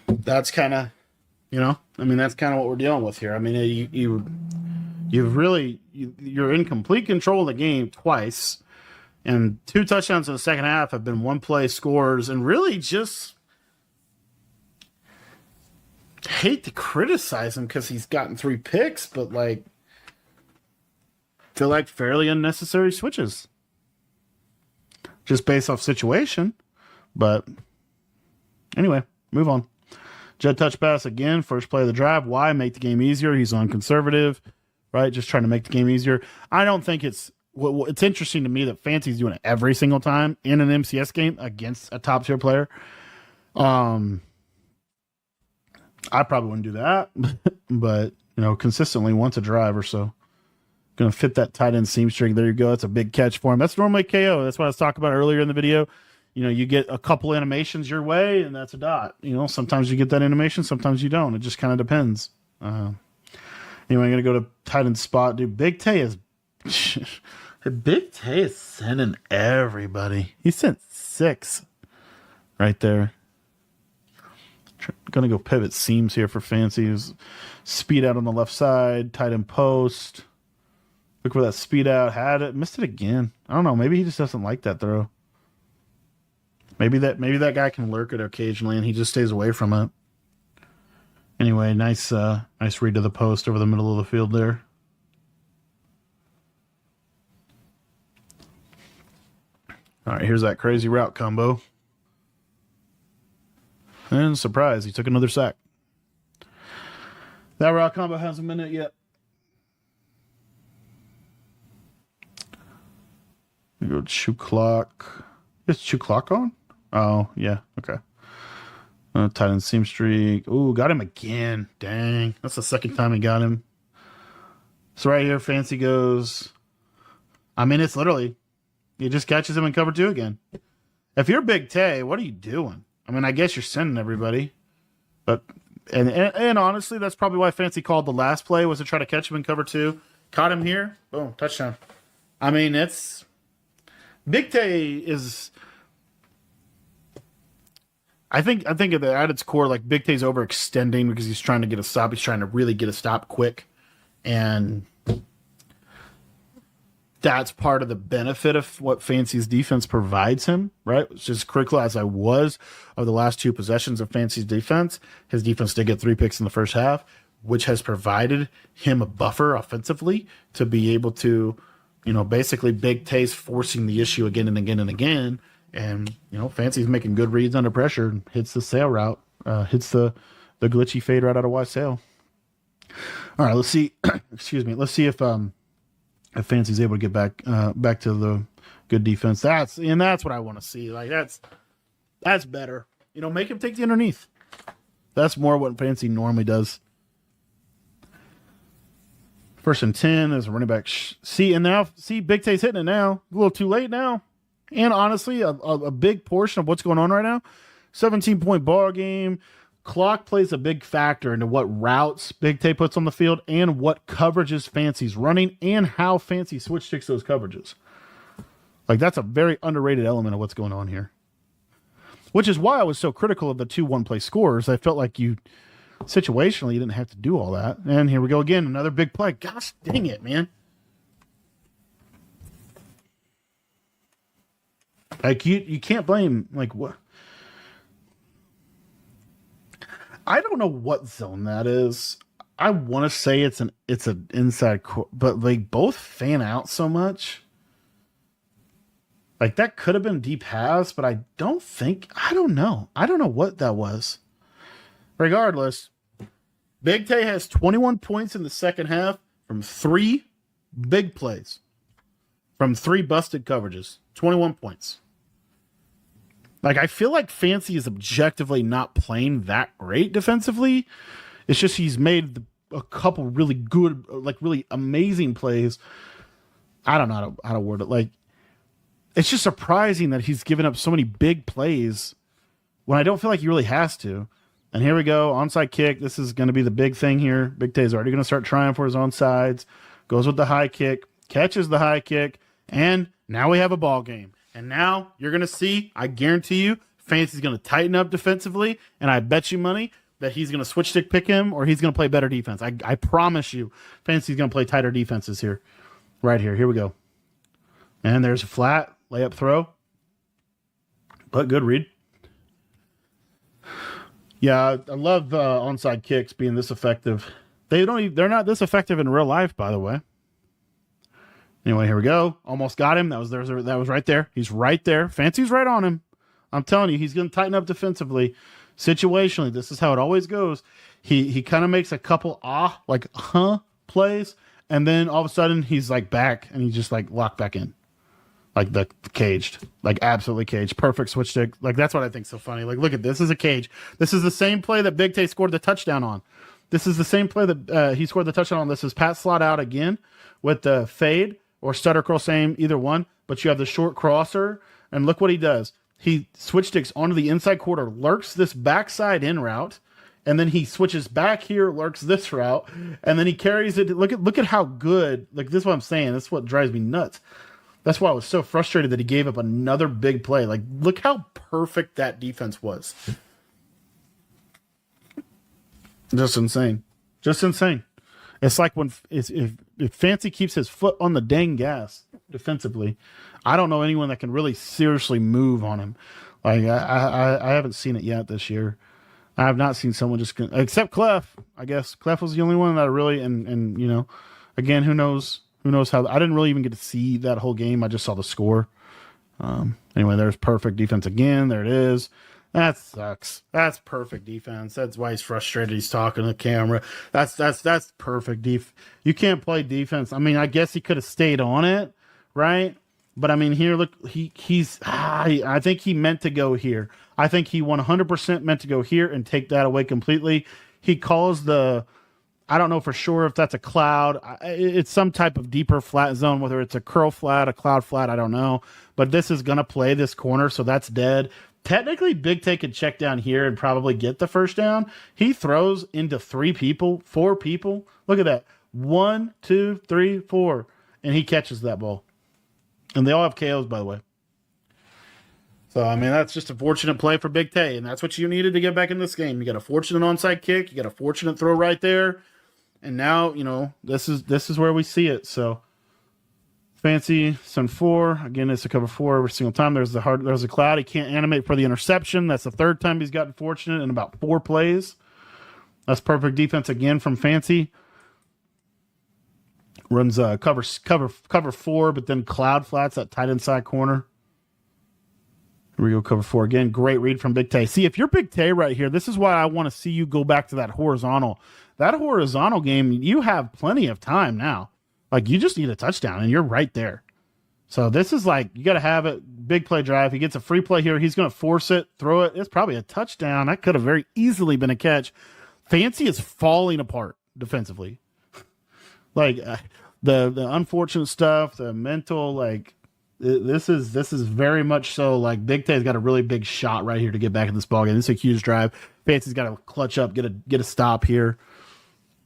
that's kind of, that's kind of what we're dealing with here. I mean, you're in complete control of the game twice, and 2 touchdowns in the second half have been 1-play scores, and really just hate to criticize him because he's gotten 3 picks, but feel like fairly unnecessary switches just based off situation. But anyway, move on. Jet touch pass again, first play of the drive. Why? Make the game easier. He's on conservative, right? Just trying to make the game easier. I don't think it's it's interesting to me that Fancy's doing it every single time in an MCS game against a top tier player. I probably wouldn't do that, but consistently once a drive or so. Going to fit that tight end seam string. There you go. That's a big catch for him. That's normally KO. That's what I was talking about earlier in the video. You get a couple animations your way, and that's a dot. Sometimes you get that animation, sometimes you don't. It just kind of depends. Anyway, I'm going to go to tight end spot. Dude, Big Tay is sending everybody. He sent 6 right there. Going to go pivot seams here for Fancy. Speed out on the left side, tight end post. Look for that speed out. Had it. Missed it again. I don't know. Maybe he just doesn't like that throw. Maybe that guy can lurk it occasionally and he just stays away from it. Anyway, nice read to the post over the middle of the field there. All right, here's that crazy route combo. And surprise, he took another sack. That route combo hasn't been it yet. We go shoe clock. Is shoe clock on? Oh, yeah. Okay. Tight end seam streak. Ooh, got him again. Dang. That's the second time he got him. So right here, Fancy goes. It's literally, he just catches him in cover 2 again. If you're Big Tay, what are you doing? I guess you're sending everybody. But, and honestly, that's probably why Fancy called the last play, was to try to catch him in cover 2. Caught him here. Boom. Touchdown. It's. Big Tay is. I think at its core, like, Big Tay's overextending because he's trying to get a stop. He's trying to really get a stop quick, and that's part of the benefit of what Fancy's defense provides him, right? It's just critical as I was of the last 2 possessions of Fancy's defense. His defense did get 3 picks in the first half, which has provided him a buffer offensively to be able to. Basically Big Tay's forcing the issue again and again and again. And, Fancy's making good reads under pressure and hits the sail route, hits the glitchy fade right out of Y sail. All right, let's see. Excuse me. Let's see if Fancy's able to get back to the good defense. That's what I want to see. Like, that's better. Make him take the underneath. That's more what Fancy normally does. 1st and 10 as a running back. Big Tay's hitting it now. A little too late now. And honestly, a big portion of what's going on right now, 17-point ball game. Clock plays a big factor into what routes Big Tay puts on the field and what coverages Fancy's running and how Fancy switch sticks those coverages. Like, that's a very underrated element of what's going on here. Which is why I was so critical of the 2 one-play scores. I felt like situationally, you didn't have to do all that. And here we go again. Another big play. Gosh dang it, man. Like, you can't blame, like, what? I don't know what zone that is. I want to say it's an inside, but they both fan out so much. Like, that could have been deep pass, but I don't know. I don't know what that was. Regardless, Big Tay has 21 points in the second half from 3 big plays, from 3 busted coverages. 21 points. Like, I feel like Fancy is objectively not playing that great defensively. It's just he's made a couple really good, like, really amazing plays. I don't know how to word it. Like, it's just surprising that he's given up so many big plays when I don't feel like he really has to. And here we go, onside kick. This is going to be the big thing here. Big Tay's already going to start trying for his own sides. Goes with the high kick, catches the high kick, and now we have a ball game. And now you're going to see, I guarantee you, Fancy's going to tighten up defensively, and I bet you money that he's going to switch stick pick him or he's going to play better defense. I promise you, Fancy's going to play tighter defenses here. Right here. Here we go. And there's a flat layup throw. But good read. Yeah, I love onside kicks being this effective. They're not this effective in real life, by the way. Anyway, here we go. Almost got him. That was right there. He's right there. Fancy's right on him. I'm telling you, he's going to tighten up defensively. Situationally, this is how it always goes. He kind of makes a couple plays, and then all of a sudden he's like back, and he's just like locked back in, like the caged, like absolutely caged. Perfect switch stick. Like that's what I think's so funny. Like look at this is a cage. This is the same play that Big Tay scored the touchdown on. This is the same play that he scored the touchdown on. This is Pat slot out again with the fade or stutter curl, same either one. But you have the short crosser, and look what he does. He switch sticks onto the inside quarter, lurks this backside in route, and then he switches back here, lurks this route, and then he carries it. Look at how good. Like this is what I'm saying. This is what drives me nuts. That's why I was so frustrated that he gave up another big play. Like look how perfect that defense was. Just insane. Just insane. It's like when if Fancy keeps his foot on the dang gas defensively, I don't know anyone that can really seriously move on him. Like I haven't seen it yet this year. I have not seen someone just except Clef. I guess Clef was the only one that I really and you know, again, who knows how. I didn't really even get to see that whole game. I just saw the score. Anyway, there's perfect defense again. There it is. That sucks. That's perfect defense. That's why he's frustrated. He's talking to the camera. That's perfect You can't play defense. I mean, I guess he could have stayed on it, right? But I mean, here, look, I think he meant to go here. I think he 100% meant to go here and take that away completely. He calls I don't know for sure if that's a cloud. It's some type of deeper flat zone, whether it's a curl flat, a cloud flat, I don't know. But this is going to play this corner, so that's dead. Technically, Big Tay could check down here and probably get the first down. He throws into 4 people. Look at that. 1, 2, 3, 4. And he catches that ball. And they all have KOs, by the way. So, I mean, that's just a fortunate play for Big Tay. And that's what you needed to get back in this game. You got a fortunate onside kick. You got a fortunate throw right there. And now, you know, this is where we see it. So, Fancy, Sun 4. Again, it's a cover 4 every single time. There's a cloud. He can't animate for the interception. That's the 3rd time he's gotten fortunate in about 4 plays. That's perfect defense again from Fancy. Runs cover 4, but then cloud flats that tight inside corner. Here we go, cover 4 again. Great read from Big Tay. See, if you're Big Tay right here, this is why I want to see you go back to that horizontal. That horizontal game, you have plenty of time now. Like, you just need a touchdown, and you're right there. So this is like, you got to have it. Big play drive. He gets a free play here. He's going to force it, throw it. It's probably a touchdown. That could have very easily been a catch. Fancy is falling apart defensively. Like, the unfortunate stuff, the mental, like, this is very much so, like, Big Tay's got a really big shot right here to get back in this ballgame. This is a huge drive. Fancy's got to clutch up, get a stop here.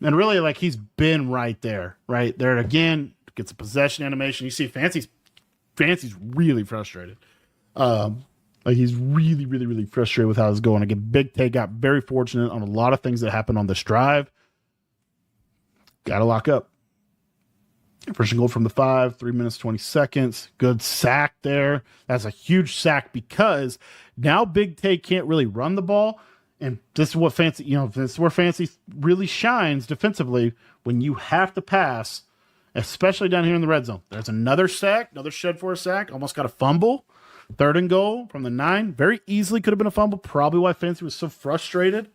And really, like, he's been right there again. Gets a possession animation. You see Fancy's really frustrated. Like, he's really, really, really frustrated with how it's going. Again, Big Tay got very fortunate on a lot of things that happened on this drive. Got to lock up. First and goal from the 5, 3 minutes, 20 seconds. Good sack there. That's a huge sack because now Big Tay can't really run the ball. And this is what Fancy, this is where Fancy really shines defensively when you have to pass, especially down here in the red zone. There's another sack, another shed for a sack. Almost got a fumble. 3rd and goal from the 9. Very easily could have been a fumble. Probably why Fancy was so frustrated.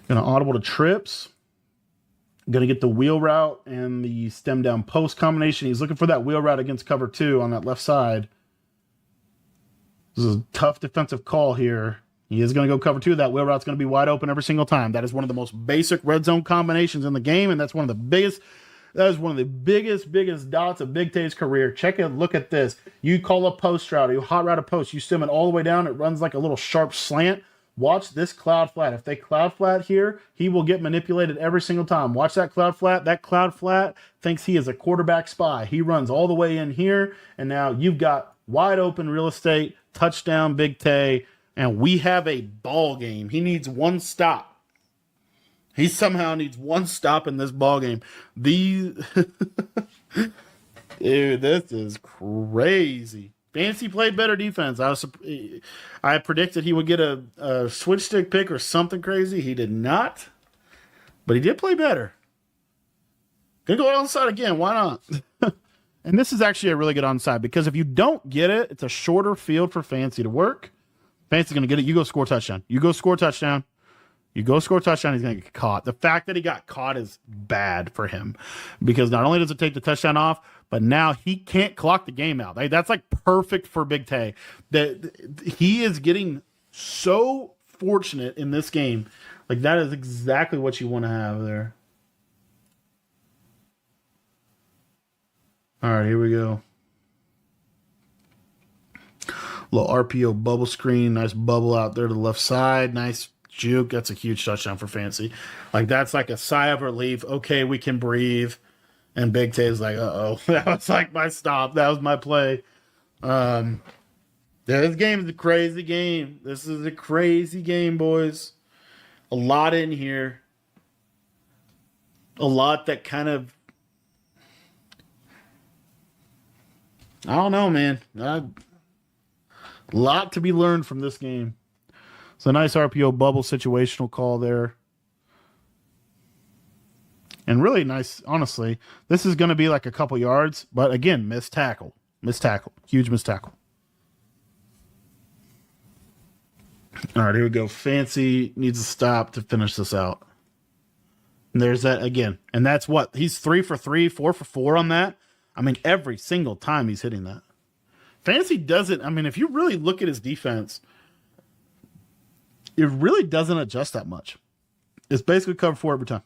Going to audible to trips. Going to get the wheel route and the stem down post combination. He's looking for that wheel route against cover 2 on that left side. This is a tough defensive call here. He is going to go cover 2. That wheel route's going to be wide open every single time. That is one of the most basic red zone combinations in the game, and that's one of the biggest. That is one of the biggest dots of Big Tay's career. Look at this. You call a post route, you hot route a post, you stem it all the way down. It runs like a little sharp slant. Watch this cloud flat. If they cloud flat here, he will get manipulated every single time. Watch that cloud flat. That cloud flat thinks he is a quarterback spy. He runs all the way in here, and now you've got wide open real estate, touchdown, Big Tay, and we have a ball game. He needs one stop. He somehow needs one stop in this ball game. Dude, this is crazy. Fancy played better defense. I predicted he would get a switch stick pick or something crazy. He did not, but he did play better. Gonna go onside again. Why not? And this is actually a really good onside because if you don't get it, it's a shorter field for Fancy to work. Fancy's going to get it. You go score touchdown. You go score a touchdown, he's going to get caught. The fact that he got caught is bad for him because not only does it take the touchdown off, but now he can't clock the game out. That's like perfect for Big Tay. That he is getting so fortunate in this game. Like that is exactly what you want to have there. All right, here we go. Little RPO bubble screen. Nice bubble out there to the left side. Nice juke. That's a huge touchdown for Fancy. Like that's like a sigh of relief. Okay, we can breathe. And Big Tay is like, uh-oh. That was like my stop. That was my play. This game is a crazy game. This is a crazy game, boys. A lot in here. A lot that kind of... I don't know, man. A lot to be learned from this game. It's a nice RPO bubble situational call there. And really nice, honestly. This is going to be like a couple yards. But again, missed tackle. Missed tackle. Huge missed tackle. All right, here we go. Fancy needs to stop to finish this out. And there's that again. And that's what? He's 3 for 3, 4 for 4 on that. I mean, every single time he's hitting that. Fancy doesn't, I mean, if you really look at his defense, it really doesn't adjust that much. It's basically cover 4 every time.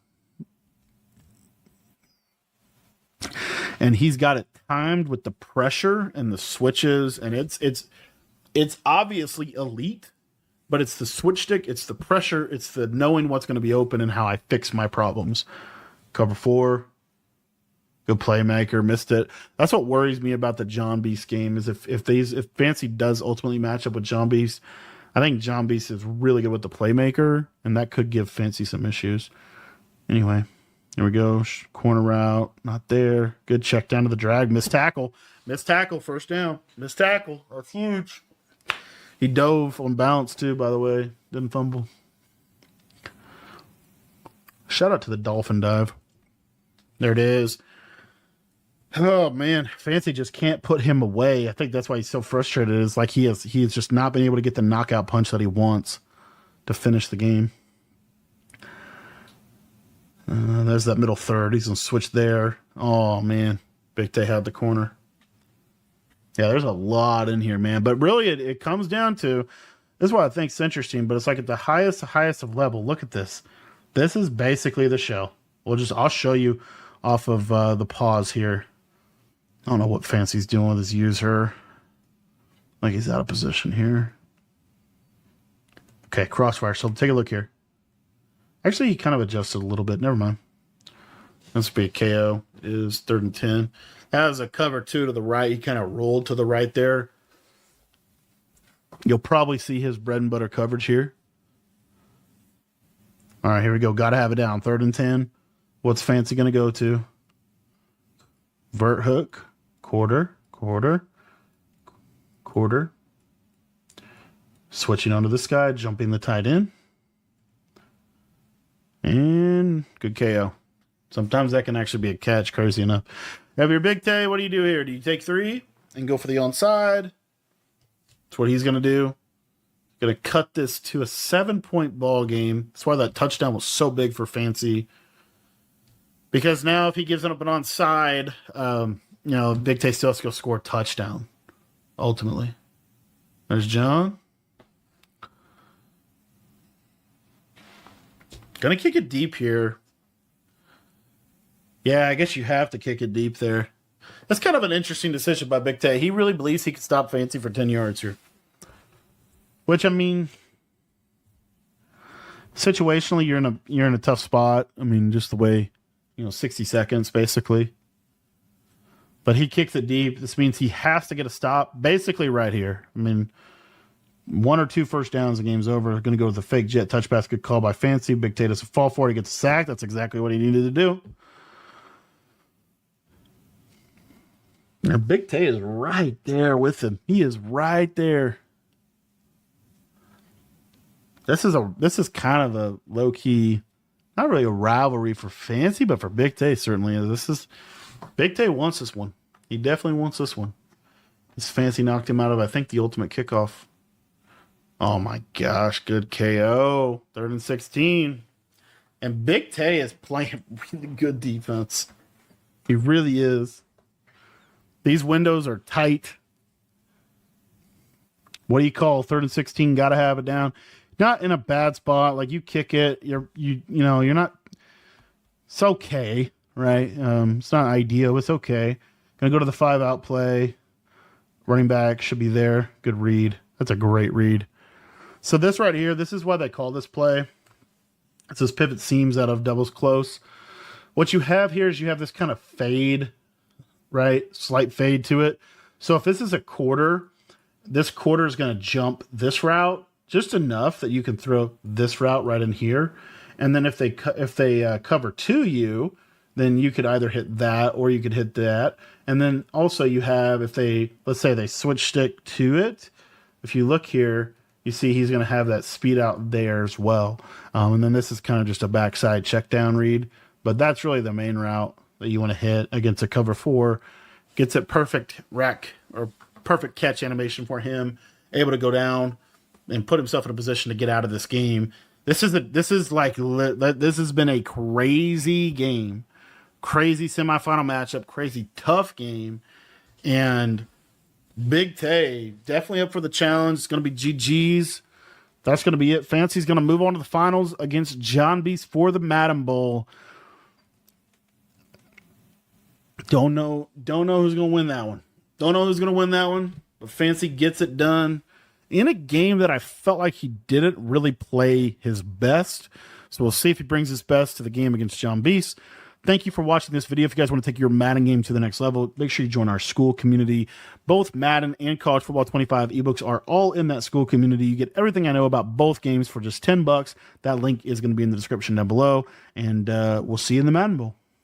And he's got it timed with the pressure and the switches, and it's obviously elite, but it's the switch stick, it's the pressure, it's the knowing what's going to be open and how I fix my problems. Cover 4. Good playmaker, missed it. That's what worries me about the John Beast game is if Fancy does ultimately match up with John Beast, I think John Beast is really good with the playmaker, and that could give Fancy some issues. Anyway, here we go. Corner route, not there. Good check down to the drag. Missed tackle. Missed tackle, first down. Missed tackle. That's huge. He dove on bounce too, by the way. Didn't fumble. Shout out to the dolphin dive. There it is. Oh man, Fancy just can't put him away. I think that's why he's so frustrated. Is like he has just not been able to get the knockout punch that he wants to finish the game. There's that middle third. He's gonna switch there. Oh man, Big Tay had the corner. Yeah, there's a lot in here, man. But really, it comes down to this is what I think is interesting. But it's like at the highest of level. Look at this. This is basically the show. I'll show you off of the pause here. I don't know what Fancy's doing with his user. Like he's out of position here. Okay, crossfire. So take a look here. Actually, he kind of adjusted a little bit. Never mind. This would be a KO. It is 3rd and 10. That was a cover 2 to the right. He kind of rolled to the right there. You'll probably see his bread and butter coverage here. All right, here we go. Got to have it down. 3rd and 10. What's Fancy going to go to? Vert hook. Quarter. Switching onto this guy. Jumping the tight end. And good KO. Sometimes that can actually be a catch, crazy enough. Have your Big Tay, what do you do here? Do you take 3 and go for the onside? That's what he's going to do. Going to cut this to a 7-point ball game. That's why that touchdown was so big for Fancy. Because now if he gives it up an onside, Big Tay still has to go score a touchdown, ultimately. There's John. Gonna kick it deep here. Yeah, I guess you have to kick it deep there. That's kind of an interesting decision by Big Tay. He really believes he can stop Fancy for 10 yards here. Which, I mean, situationally, you're in a tough spot. I mean, just the way, 60 seconds, basically. But he kicks it deep. This means he has to get a stop, basically right here. I mean, 1 or 2 first downs, the game's over. Going to go with the fake jet touch pass. Good call by Fancy. Big Tay doesn't fall for it. He gets sacked. That's exactly what he needed to do. And Big Tay is right there with him. He is right there. This is kind of a low key, not really a rivalry for Fancy, but for Big Tay certainly is. Big Tay wants this one. He definitely wants this one. This Fancy knocked him out of, I think, the ultimate kickoff Oh my gosh, good KO. 3rd and 16. And Big Tay is playing really good defense. He really is. These windows are tight. What do you call 3rd and 16? Got to have it down. Not in a bad spot. Like, you kick it, you're not. It's okay, right? It's not ideal. It's okay. Gonna go to the 5-out play. Running back should be there. Good read. That's a great read. So this right here, this is why they call this play. It says pivot seams out of doubles close. What you have here is you have this kind of fade, right? Slight fade to it. So if this is a quarter, this quarter is going to jump this route just enough that you can throw this route right in here. And then if they cover to you, then you could either hit that or you could hit that. And then also you have, if they, let's say they switch stick to it, if you look here, you see he's going to have that speed out there as well. And then this is kind of just a backside check down read. But that's really the main route that you want to hit against a cover 4. Gets it perfect rack or perfect catch animation for him. Able to go down and put himself in a position to get out of this game. This has been a crazy game. Crazy semifinal matchup. Crazy tough game. And Big Tay, definitely up for the challenge. It's going to be GG's. That's going to be it. Fancy's going to move on to the finals against John Beast for the Madden Bowl. Don't know who's going to win that one. Don't know who's going to win that one. But Fancy gets it done in a game that I felt like he didn't really play his best. So we'll see if he brings his best to the game against John Beast. Thank you for watching this video. If you guys want to take your Madden game to the next level, make sure you join our school community. Both Madden and College Football 25 ebooks are all in that school community. You get everything I know about both games for just $10. That link is going to be in the description down below. And we'll see you in the Madden Bowl.